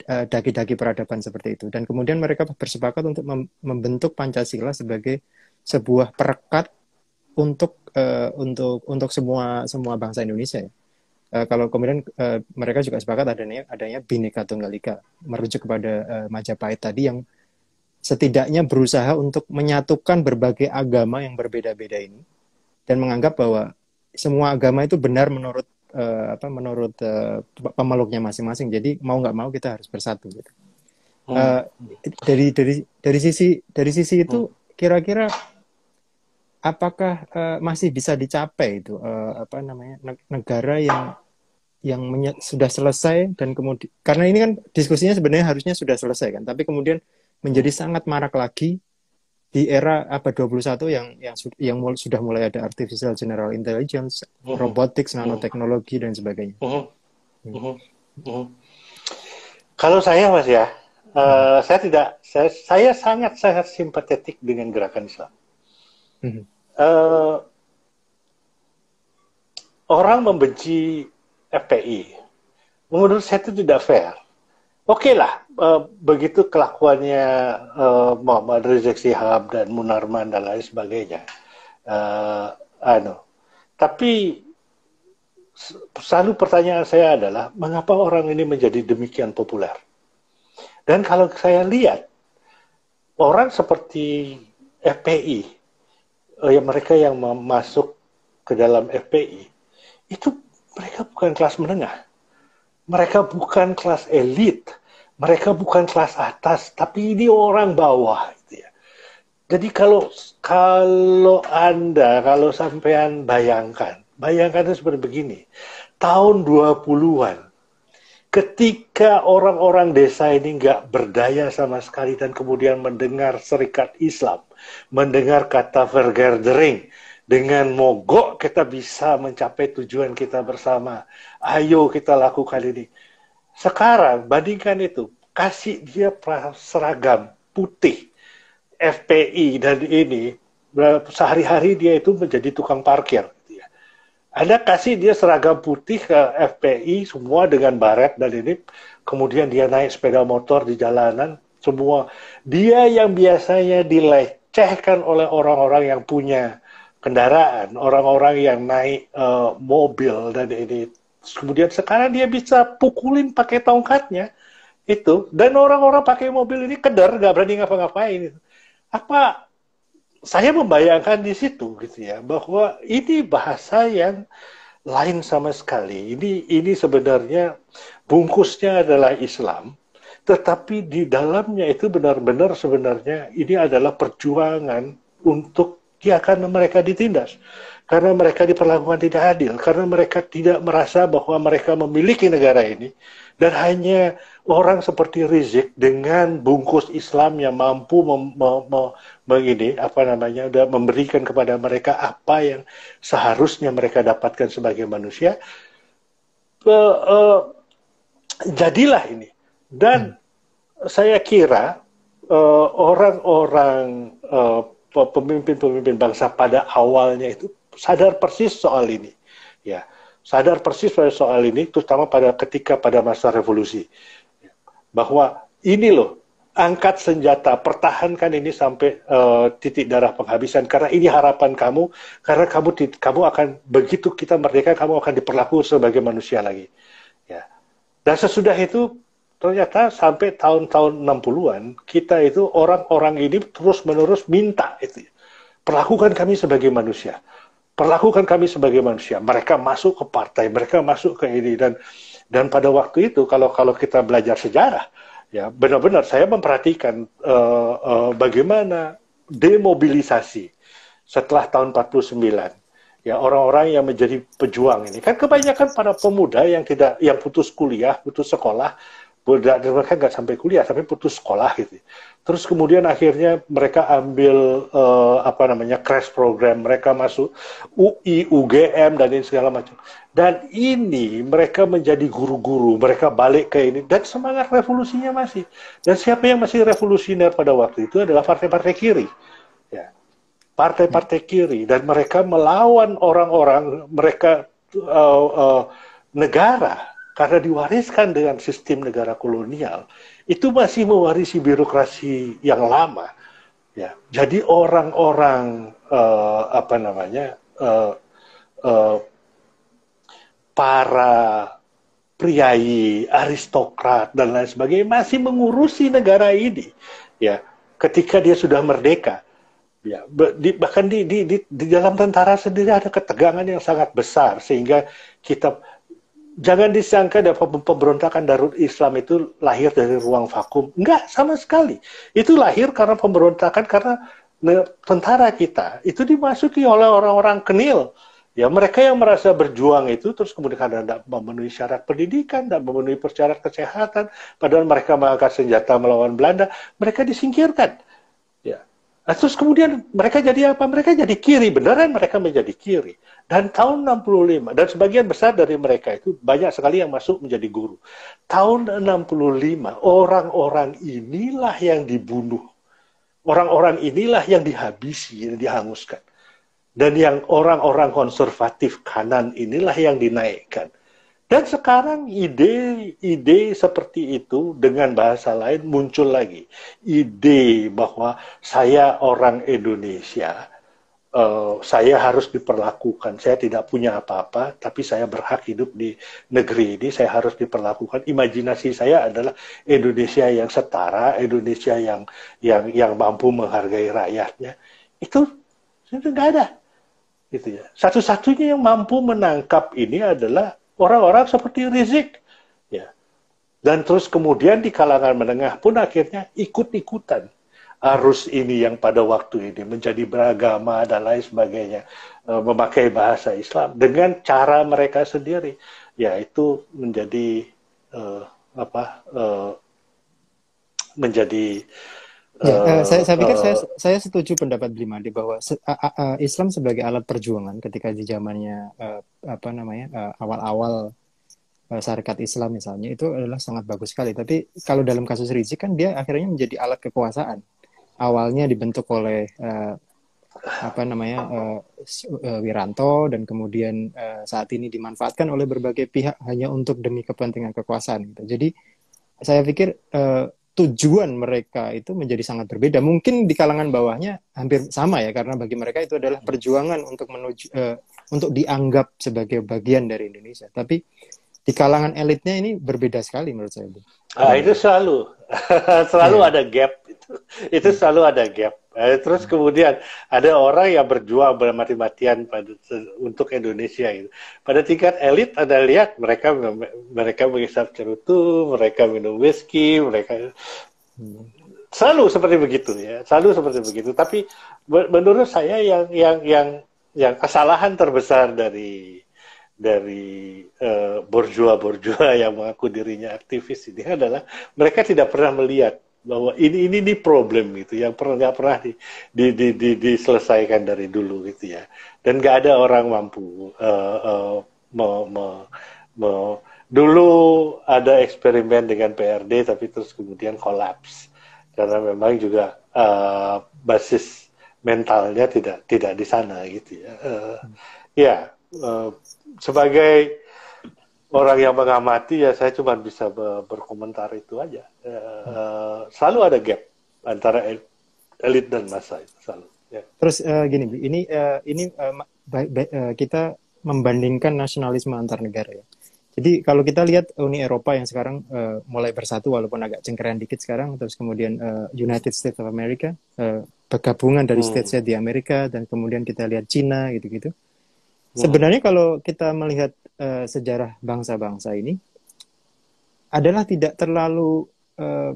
daki-daki peradaban seperti itu, dan kemudian mereka bersepakat untuk membentuk Pancasila sebagai sebuah perekat untuk semua bangsa Indonesia ya. Kalau kemudian mereka juga sepakat adanya Bhinneka Tunggal Ika, merujuk kepada Majapahit tadi, yang setidaknya berusaha untuk menyatukan berbagai agama yang berbeda-beda ini dan menganggap bahwa semua agama itu benar menurut pemeluknya masing-masing. Jadi mau nggak mau kita harus bersatu gitu. Dari sisi itu kira-kira apakah masih bisa dicapai itu negara yang sudah selesai, dan kemudian karena ini kan diskusinya sebenarnya harusnya sudah selesai kan, tapi kemudian menjadi sangat marak lagi di era abad 21 yang sudah mulai ada artificial general intelligence, robotics, nanoteknologi dan sebagainya. Kalau saya Mas ya, saya sangat simpatetik dengan gerakan Islam. Orang membenci FPI, menurut saya itu tidak fair. Oke lah, begitu kelakuannya Muhammad Rizik Shihab dan Munarman dan lain sebagainya. Tapi selalu pertanyaan saya adalah, mengapa orang ini menjadi demikian populer? Dan kalau saya lihat, orang seperti FPI, mereka yang masuk ke dalam FPI, itu mereka bukan kelas menengah. Mereka bukan kelas elit. Mereka bukan kelas atas. Tapi ini orang bawah. Gitu ya. Jadi kalau sampean bayangkan itu seperti begini. Tahun 20-an, ketika orang-orang desa ini nggak berdaya sama sekali dan kemudian mendengar Serikat Islam, mendengar kata vergerdering, dengan mogok kita bisa mencapai tujuan kita bersama. Ayo kita lakukan ini. Sekarang bandingkan itu, kasih dia seragam putih FPI dan ini, sehari-hari dia itu menjadi tukang parkir. Gitu ya. Anda kasih dia seragam putih ke FPI semua dengan baret dan ini, kemudian dia naik sepeda motor di jalanan, semua dia yang biasanya dilecehkan oleh orang-orang yang punya kendaraan, orang-orang yang naik mobil dan ini, kemudian sekarang dia bisa pukulin pakai tongkatnya itu, dan orang-orang pakai mobil ini keder, nggak berani ngapa-ngapain. Apa saya membayangkan di situ gitu ya, bahwa ini bahasa yang lain sama sekali. Ini sebenarnya bungkusnya adalah Islam, tetapi di dalamnya itu benar-benar sebenarnya ini adalah perjuangan untuk karena mereka ditindas, karena mereka diperlakukan tidak adil, karena mereka tidak merasa bahwa mereka memiliki negara ini, dan hanya orang seperti Rizik dengan bungkus Islam yang mampu memberikan kepada mereka apa yang seharusnya mereka dapatkan sebagai manusia, jadilah ini. Dan saya kira orang-orang pemimpin-pemimpin bangsa pada awalnya itu sadar persis soal ini, ya, sadar persis soal ini, terutama ketika pada masa revolusi, bahwa ini loh, angkat senjata, pertahankan ini sampai titik darah penghabisan, karena ini harapan kamu, karena kamu akan, begitu kita merdeka, kamu akan diperlakukan sebagai manusia lagi, ya. Dan sesudah itu ternyata sampai tahun-tahun 60-an, kita itu orang-orang ini terus-menerus minta itu. Perlakukan kami sebagai manusia. Perlakukan kami sebagai manusia. Mereka masuk ke partai, mereka masuk ke ini. Dan pada waktu itu, kalau kita belajar sejarah, ya benar-benar saya memperhatikan bagaimana demobilisasi setelah tahun 49. Ya, orang-orang yang menjadi pejuang ini. Kan kebanyakan para pemuda yang putus kuliah, putus sekolah, mereka nggak sampai kuliah, tapi putus sekolah gitu. Terus kemudian akhirnya mereka ambil crash program, mereka masuk UI, UGM dan ini segala macam. Dan ini mereka menjadi guru-guru, mereka balik ke ini, dan semangat revolusinya masih. Dan siapa yang masih revolusioner pada waktu itu adalah partai-partai kiri, ya, partai-partai kiri, dan mereka melawan orang-orang, mereka negara. karena diwariskan dengan sistem negara kolonial, itu masih mewarisi birokrasi yang lama. Ya, jadi orang-orang apa namanya para priai, aristokrat dan lain sebagainya masih mengurusi negara ini. Ya, ketika dia sudah merdeka, ya, bahkan di dalam tentara sendiri ada ketegangan yang sangat besar sehingga kita jangan disangka pemberontakan Darul Islam itu lahir dari ruang vakum. Enggak, sama sekali. Itu lahir karena pemberontakan karena tentara kita itu dimasuki oleh orang-orang kenil. Ya, mereka yang merasa berjuang itu terus kemudian karena tidak memenuhi syarat pendidikan, tidak memenuhi syarat kesehatan, padahal mereka mengangkat senjata melawan Belanda, mereka disingkirkan. Ya. Nah, terus kemudian mereka jadi apa? Mereka jadi kiri, beneran mereka menjadi kiri. Dan tahun 65, dan sebagian besar dari mereka itu banyak sekali yang masuk menjadi guru. Tahun 65, orang-orang inilah yang dibunuh. Orang-orang inilah yang dihabisi, yang dihanguskan. Dan yang orang-orang konservatif kanan inilah yang dinaikkan. Dan sekarang ide seperti itu dengan bahasa lain muncul lagi. Ide bahwa saya orang Indonesia, saya harus diperlakukan. Saya tidak punya apa-apa, tapi saya berhak hidup di negeri ini. Saya harus diperlakukan. Imajinasi saya adalah Indonesia yang setara, Indonesia yang mampu menghargai rakyatnya. Itu nggak ada. Gitu ya. Satu-satunya yang mampu menangkap ini adalah orang-orang seperti Rizik, ya. Dan terus kemudian di kalangan menengah pun akhirnya ikut-ikutan arus ini yang pada waktu ini menjadi beragama dan lain sebagainya, memakai bahasa Islam dengan cara mereka sendiri, ya itu menjadi menjadi saya pikir saya setuju pendapat Blimade bahwa Islam sebagai alat perjuangan ketika di zamannya awal-awal syarikat Islam misalnya itu adalah sangat bagus sekali. Tapi kalau dalam kasus Rizik kan dia akhirnya menjadi alat kekuasaan. Awalnya dibentuk oleh Wiranto dan kemudian saat ini dimanfaatkan oleh berbagai pihak hanya untuk demi kepentingan kekuasaan. Gitu. Jadi saya pikir tujuan mereka itu menjadi sangat berbeda. Mungkin di kalangan bawahnya hampir sama ya, karena bagi mereka itu adalah perjuangan untuk untuk dianggap sebagai bagian dari Indonesia. Tapi di kalangan elitnya ini berbeda sekali menurut saya. Itu selalu ada gap itu selalu ada gap. Terus kemudian ada orang yang berjuang mati-matian untuk Indonesia itu. Pada tingkat elit Anda lihat mereka menghisap cerutu, mereka minum whisky, mereka selalu seperti begitu ya, selalu seperti begitu. Tapi menurut saya yang kesalahan terbesar dari borjua yang mengaku dirinya aktivis ini adalah mereka tidak pernah melihat bahwa ini problem gitu yang nggak pernah diselesaikan dari dulu gitu ya, dan nggak ada orang mampu dulu ada eksperimen dengan PRD tapi terus kemudian kolaps karena memang juga basis mentalnya tidak di sana gitu ya. Sebagai orang yang mengamati ya saya cuma bisa berkomentar itu aja. Selalu ada gap antara elit dan massa itu selalu. Ya. Terus gini, ini kita membandingkan nasionalisme antar negara ya. Jadi kalau kita lihat Uni Eropa yang sekarang mulai bersatu walaupun agak cengkeran dikit sekarang, terus kemudian United States of America, bergabungan dari states-nya di Amerika, dan kemudian kita lihat Cina gitu-gitu. Sebenarnya kalau kita melihat sejarah bangsa-bangsa ini adalah tidak terlalu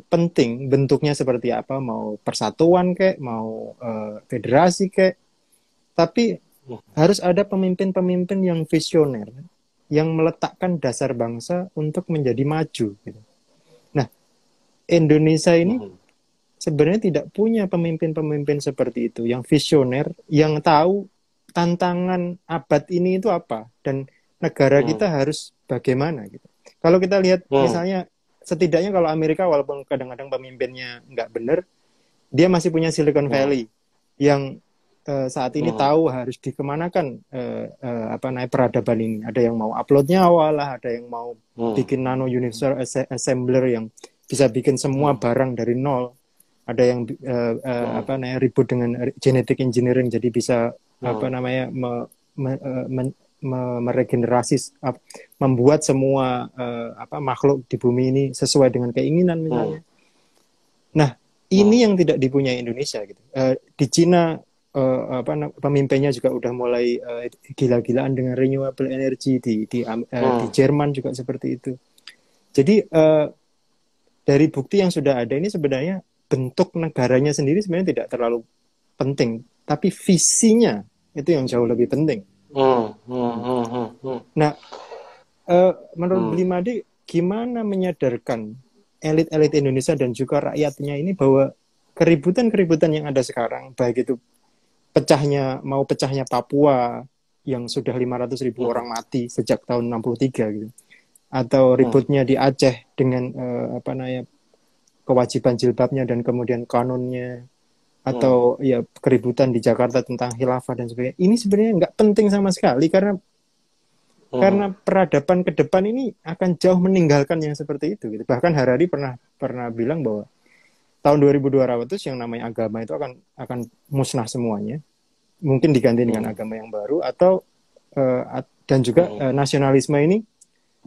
penting bentuknya seperti apa, mau persatuan kek, mau federasi kek, tapi harus ada pemimpin-pemimpin yang visioner, yang meletakkan dasar bangsa untuk menjadi maju. Gitu. Nah, Indonesia ini sebenarnya tidak punya pemimpin-pemimpin seperti itu, yang visioner, yang tahu tantangan abad ini itu apa dan negara kita harus bagaimana gitu. Kalau kita lihat misalnya setidaknya kalau Amerika walaupun kadang-kadang pemimpinnya nggak benar, dia masih punya Silicon Valley yang saat ini tahu harus dikemanakan peradaban ini. Ada yang mau upload nyawa lah, ada yang mau bikin nano universal assembler yang bisa bikin semua barang dari nol. Ada yang ribut dengan genetic engineering, jadi bisa meregenerasi, membuat semua makhluk di bumi ini sesuai dengan keinginan misalnya. Nah, ini yang tidak dipunyai Indonesia gitu. Di Cina pemimpinnya juga udah mulai gila-gilaan dengan renewable energy, di Jerman juga seperti itu. Jadi dari bukti yang sudah ada ini sebenarnya bentuk negaranya sendiri sebenarnya tidak terlalu penting, tapi visinya itu yang jauh lebih penting. Nah, menurut Blimade, gimana menyadarkan elit-elit Indonesia dan juga rakyatnya ini bahwa keributan-keributan yang ada sekarang, baik itu pecahnya Papua yang sudah 500.000 orang mati sejak tahun 63 gitu, atau ributnya di Aceh dengan kewajiban jilbabnya dan kemudian kanunnya, atau ya keributan di Jakarta tentang khilafah dan sebagainya. Ini sebenarnya nggak penting sama sekali karena peradaban ke depan ini akan jauh meninggalkan yang seperti itu gitu. Bahkan Harari pernah bilang bahwa tahun 2200 yang namanya agama itu akan musnah semuanya. Mungkin diganti dengan agama yang baru, atau dan juga nasionalisme ini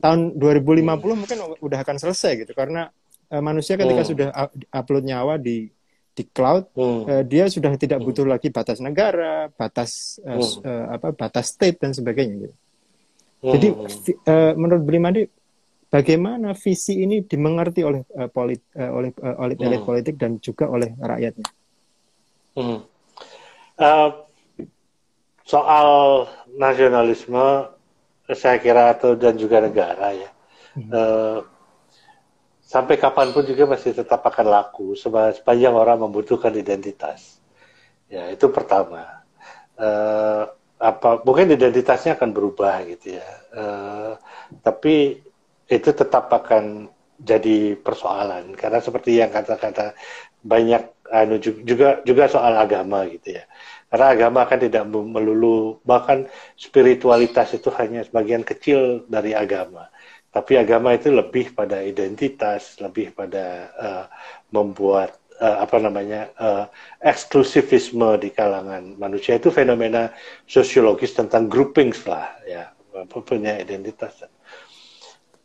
tahun 2050 mungkin udah akan selesai gitu, karena manusia ketika sudah upload nyawa di cloud, dia sudah tidak butuh lagi batas negara, batas state dan sebagainya gitu. Jadi menurut Blimade, bagaimana visi ini dimengerti oleh elit politik dan juga oleh rakyatnya? Soal nasionalisme saya kira dan juga negara ya, sampai kapanpun juga masih tetap akan laku sepanjang orang membutuhkan identitas. Ya, itu pertama. Mungkin identitasnya akan berubah gitu ya, tapi itu tetap akan jadi persoalan karena seperti yang kata-kata banyak juga soal agama gitu ya. Karena agama kan tidak melulu, bahkan spiritualitas itu hanya sebagian kecil dari agama. Tapi agama itu lebih pada identitas, lebih pada membuat eksklusivisme di kalangan manusia. Itu fenomena sosiologis tentang groupings lah, ya, punya identitas.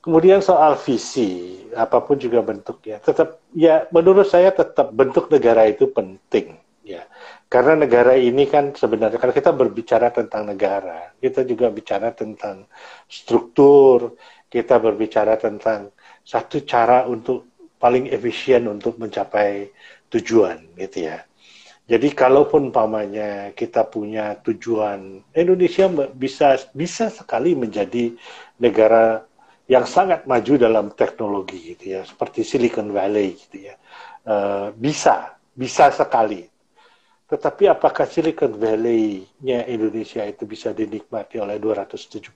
Kemudian soal visi, apapun juga bentuknya, tetap ya menurut saya tetap bentuk negara itu penting, ya. Karena negara ini kan sebenarnya, kalau kita berbicara tentang negara, kita juga bicara tentang struktur, kita berbicara tentang satu cara untuk paling efisien untuk mencapai tujuan, gitu ya. Jadi kalaupun umpamanya kita punya tujuan, Indonesia bisa sekali menjadi negara yang sangat maju dalam teknologi, gitu ya, seperti Silicon Valley, gitu ya, bisa sekali. Tetapi apakah Silicon Valley-nya Indonesia itu bisa dinikmati oleh 270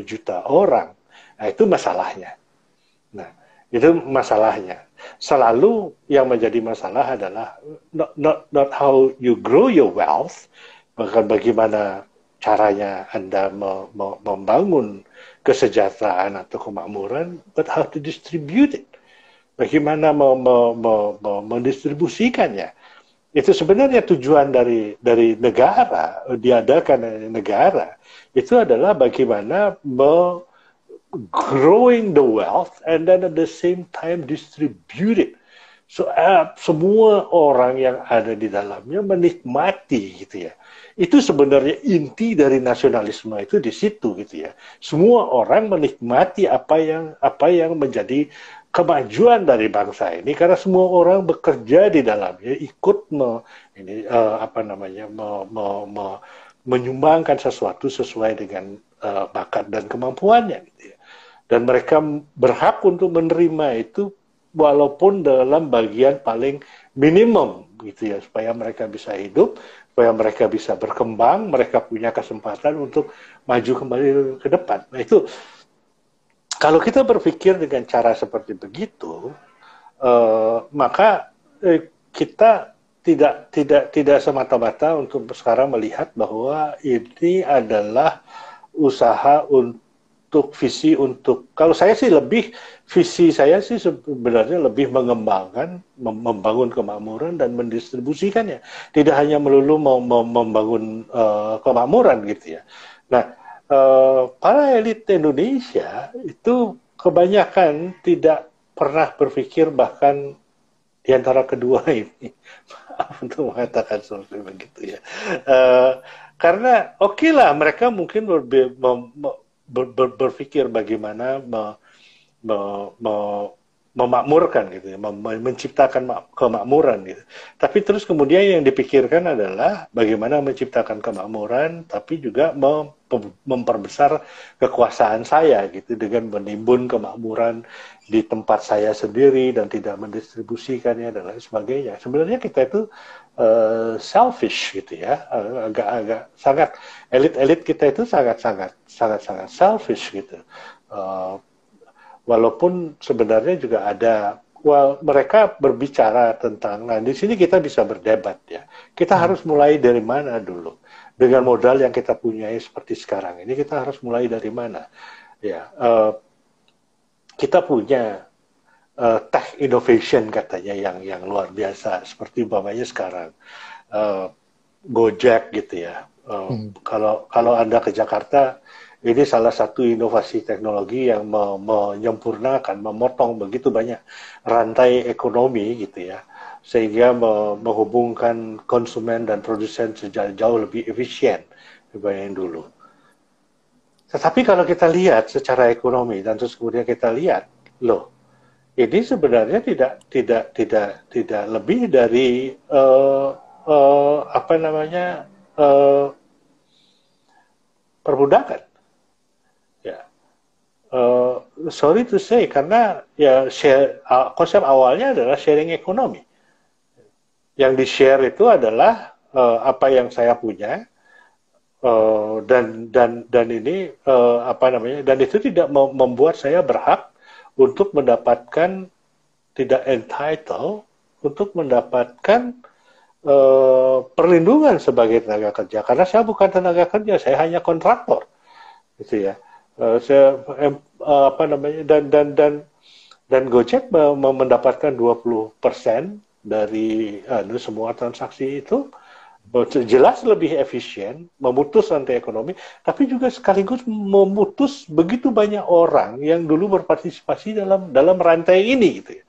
juta orang? Nah, itu masalahnya. Nah, itu masalahnya. Selalu yang menjadi masalah adalah not how you grow your wealth, bahkan bagaimana caranya Anda membangun kesejahteraan atau kemakmuran, but how to distribute it. Bagaimana mendistribusikannya. Itu sebenarnya tujuan dari negara, diadakan dari negara. Itu adalah bagaimana growing the wealth and then at the same time distribute it. So, semua orang yang ada di dalamnya menikmati, gitu ya. Itu sebenarnya inti dari nasionalisme itu di situ, gitu ya. Semua orang menikmati apa yang menjadi kemajuan dari bangsa ini, karena semua orang bekerja di dalamnya, ikut menyumbangkan sesuatu sesuai dengan bakat dan kemampuannya, gitu ya. Dan mereka berhak untuk menerima itu walaupun dalam bagian paling minimum, gitu ya, supaya mereka bisa hidup, supaya mereka bisa berkembang, mereka punya kesempatan untuk maju kembali ke depan. Nah, itu kalau kita berpikir dengan cara seperti begitu, maka kita tidak semata-mata untuk sekarang melihat bahwa ini adalah usaha untuk visi untuk, kalau saya sih lebih, visi saya sih sebenarnya lebih mengembangkan, membangun kemakmuran dan mendistribusikannya. Tidak hanya melulu membangun kemakmuran gitu ya. Nah, para elit Indonesia itu kebanyakan tidak pernah berpikir bahkan di antara kedua ini, untuk mengatakan seperti begitu ya. Karena oke lah mereka mungkin berpikir bagaimana memakmurkan gitu ya, menciptakan kemakmuran gitu. Tapi terus kemudian yang dipikirkan adalah bagaimana menciptakan kemakmuran, tapi juga memperbesar kekuasaan saya gitu dengan menimbun kemakmuran di tempat saya sendiri dan tidak mendistribusikannya dan lain sebagainya. Sebenarnya kita itu selfish gitu ya, agak sangat elit-elit kita itu sangat selfish gitu. Walaupun sebenarnya juga ada, mereka berbicara tentang, nah di sini kita bisa berdebat ya. Kita harus mulai dari mana dulu? Dengan modal yang kita punyai seperti sekarang ini, kita harus mulai dari mana? Ya, kita punya tech innovation katanya yang luar biasa, seperti umpamanya sekarang Gojek gitu ya. Kalau Anda ke Jakarta, ini salah satu inovasi teknologi yang menyempurnakan, memotong begitu banyak rantai ekonomi gitu ya, sehingga menghubungkan konsumen dan produsen jauh lebih efisien dibanding dulu. Tetapi kalau kita lihat secara ekonomi dan terus kemudian kita lihat, loh, ini sebenarnya tidak lebih dari perbudakan. Sorry to say, karena ya konsep awalnya adalah sharing ekonomi. Yang di-share itu adalah apa yang saya punya, dan ini dan itu tidak membuat saya berhak untuk mendapatkan, tidak entitled untuk mendapatkan perlindungan sebagai tenaga kerja, karena saya bukan tenaga kerja, saya hanya kontraktor, gitu ya. Dan Gojek mendapatkan 20% dari semua transaksi itu, jelas lebih efisien, memutus rantai ekonomi, tapi juga sekaligus memutus begitu banyak orang yang dulu berpartisipasi dalam rantai ini gitu ya.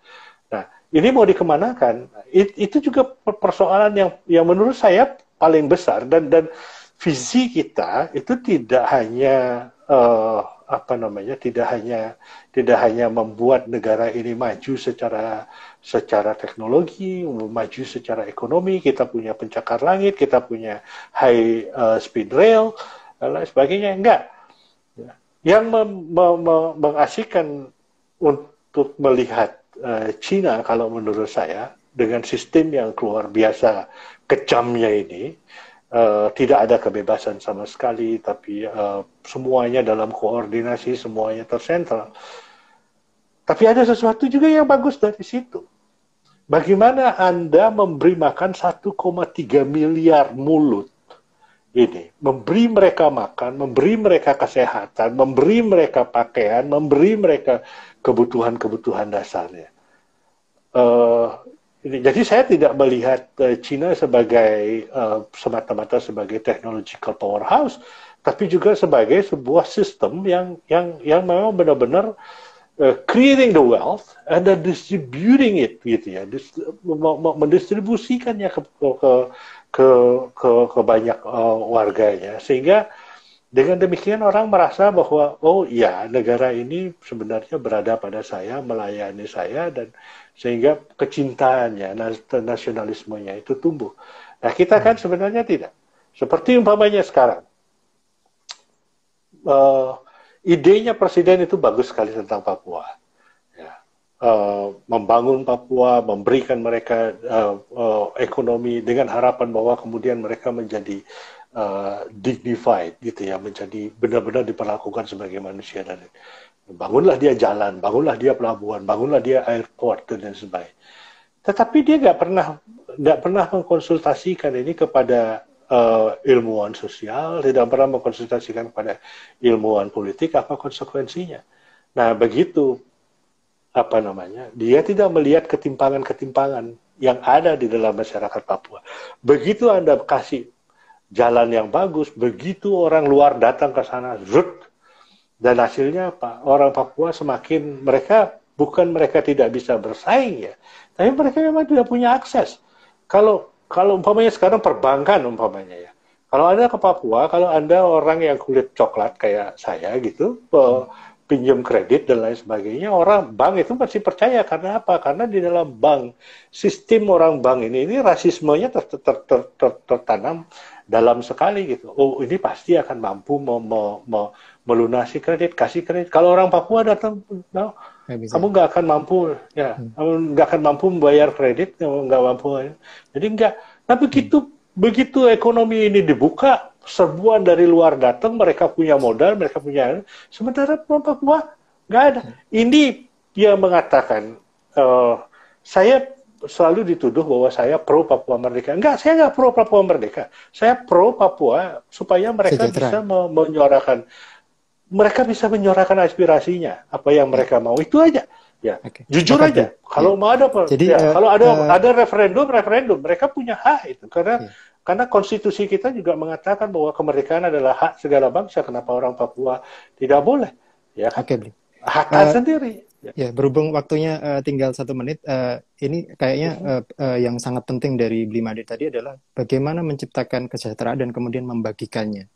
Nah, ini mau dikemanakan? Itu juga persoalan yang menurut saya paling besar, dan visi kita itu tidak hanya tidak hanya membuat negara ini maju secara teknologi, maju secara ekonomi, kita punya pencakar langit, kita punya high speed rail dan lain sebagainya, enggak. Yang mengasihkan untuk melihat Cina, kalau menurut saya, dengan sistem yang luar biasa kejamnya ini, tidak ada kebebasan sama sekali, tapi semuanya dalam koordinasi, semuanya tersentral. Tapi ada sesuatu juga yang bagus dari situ. Bagaimana Anda memberi makan 1,3 miliar mulut ini, memberi mereka makan, memberi mereka kesehatan, memberi mereka pakaian, memberi mereka kebutuhan-kebutuhan dasarnya. Jadi saya tidak melihat China sebagai semata-mata sebagai technological powerhouse, tapi juga sebagai sebuah sistem yang memang benar-benar creating the wealth and then distributing it, gitu ya, mendistribusikannya ke banyak warganya, sehingga dengan demikian orang merasa bahwa oh ya, negara ini sebenarnya berada pada saya, melayani saya, dan sehingga kecintaannya, nasionalismenya itu tumbuh. Nah, kita kan sebenarnya tidak. Seperti umpamanya sekarang, idenya presiden itu bagus sekali tentang Papua. Ya. Membangun Papua, memberikan mereka ekonomi dengan harapan bahwa kemudian mereka menjadi dignified, gitu ya, menjadi benar-benar diperlakukan sebagai manusia, dan bangunlah dia jalan, bangunlah dia pelabuhan, bangunlah dia airport dan sebagainya. Tetapi dia nggak pernah nggak pernah mengkonsultasikan ini kepada ilmuwan sosial, tidak pernah mengkonsultasikan kepada ilmuwan politik apa konsekuensinya. Nah, begitu apa namanya, dia tidak melihat ketimpangan-ketimpangan yang ada di dalam masyarakat Papua. Begitu Anda kasih jalan yang bagus, begitu orang luar datang ke sana, zut, dan hasilnya apa? Orang Papua semakin, mereka tidak bisa bersaing ya, tapi mereka memang tidak punya akses. Kalau umpamanya sekarang perbankan umpamanya ya, kalau Anda ke Papua, kalau Anda orang yang kulit coklat kayak saya gitu, pinjam kredit dan lain sebagainya, orang bank itu masih percaya. Karena apa? Karena di dalam bank, sistem orang bank ini rasismenya tertanam dalam sekali gitu. Oh, ini pasti akan mampu melunasi kredit, kasih kredit. Kalau orang Papua datang, no, kamu nggak akan mampu, ya, kamu nggak akan mampu membayar kredit, nggak mampu. Jadi nggak. Tapi begitu ekonomi ini dibuka, serbuan dari luar datang, mereka punya modal, mereka punya, sementara orang Papua nggak ada. Ini dia mengatakan, saya selalu dituduh bahwa saya pro Papua Merdeka. Enggak, saya nggak pro Papua Merdeka. Saya pro Papua supaya mereka bisa menyuarakan, aspirasinya, apa yang mereka mau, itu aja. Ya, jujur aja. Kalau mau ada, jadi, kalau ada referendum, mereka punya hak itu, karena konstitusi kita juga mengatakan bahwa kemerdekaan adalah hak segala bangsa. Kenapa orang Papua tidak boleh? Ya kan? Hak sendiri. Ya, berhubung waktunya tinggal 1 menit, ini kayaknya yang sangat penting dari Blimade tadi adalah bagaimana menciptakan kesejahteraan dan kemudian membagikannya.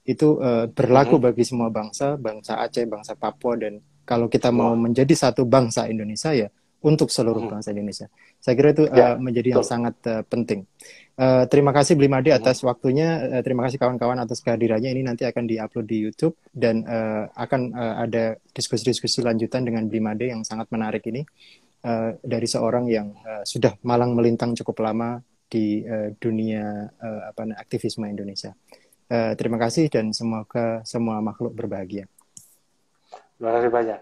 Itu berlaku bagi semua bangsa, bangsa Aceh, bangsa Papua, dan kalau kita mau menjadi satu bangsa Indonesia ya untuk seluruh bangsa Indonesia. Saya kira itu menjadi yang sangat penting. Terima kasih Blimade atas waktunya, terima kasih kawan-kawan atas kehadirannya. Ini nanti akan diupload di YouTube dan akan ada diskusi-diskusi lanjutan dengan Blimade yang sangat menarik ini, dari seorang yang sudah malang melintang cukup lama di dunia aktivisme Indonesia. Terima kasih dan semoga semua makhluk berbahagia. Terima kasih banyak.